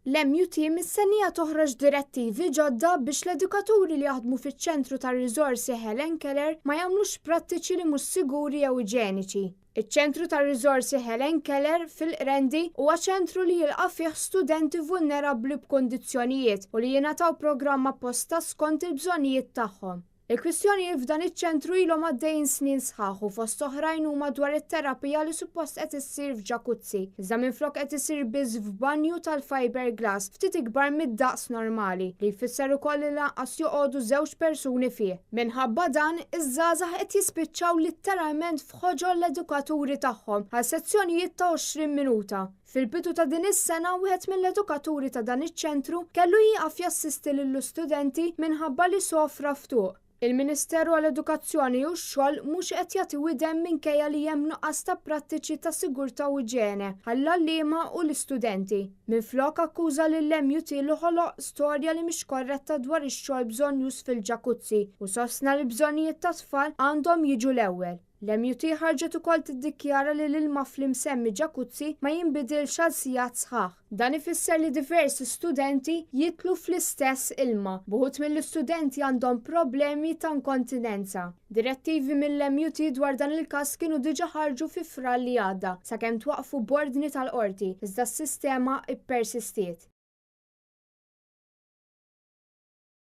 L-MUT mistennija toħroġ direttivi ġodda biex l-edukaturi li jaħdmu fiċ-ċentru tar-riżorsi Helen Keller ma jagħmlux prattiċi li mhux siguri jew iġeniċi. Iċ-ċentru tar-riżorsi Helen Keller fil-Qrendi huwa ċentru li jilqa' fih studenti vulnerabbli b'kondizzjonijiet u li jingħataw programm apposta skont il-bżonnijiet tagħhom. Il-kwistjonijiet f'dan iċ-ċentru ilhom għaddejjin snin sħaħ u fost oħrajn huma dwar it-terapija li suppost qed issir f'ġakuzzi, iżda minflok qed isir biss f'banju tal-fiberglass ftit ikbar mid-daqs normali li jfisser ukoll li lanqas joqogħdu żewġ persuni fih. Minħabba dan, iż-żgħażagħ qed jispiċċaw litteralment f'ħoġol l-edukaturi tagħhom għal sezzjonijiet ta' 20 minuta. Fil-bidu ta' din is-sena wieħed mill-edukaturi ta' dan iċ-ċentru kellu jieqaf jassisti lill-istudenti minħabba li sofra ftuq. Il-Ministeru għall-Edukazzjoni u x-xogħol mhux qed jagħti widem minkejja li hemm nuqqas ta' prattiċi ta' sigurtà u iġene għall-għalliema u l-istudenti. Minflok akkuża lill-MUT li ħoloq storja li mhix korretta dwar ix-xogħol bżonjus fil-ġakuzzi u sostna li bżonnijiet ta' tfal għandhom jiġu l-ewwel. L-MUT ħarġet ukoll tiddikjara li l-ilma fl-imsemmi ġakuzzi ma jinbidilx għal sigħat sħaħ. Dan ifisser li diversi studenti jitlu fl-istess ilma. Buħut mill-istudenti għandhom problemi ta' inkontinenza. Direttivi mill-MUT dwar dan il-każ kienu diġà ħarġu fi frar li għadda sakemm twaqfu b'ordni tal-qorti, iżda s-sistema ippersistiet.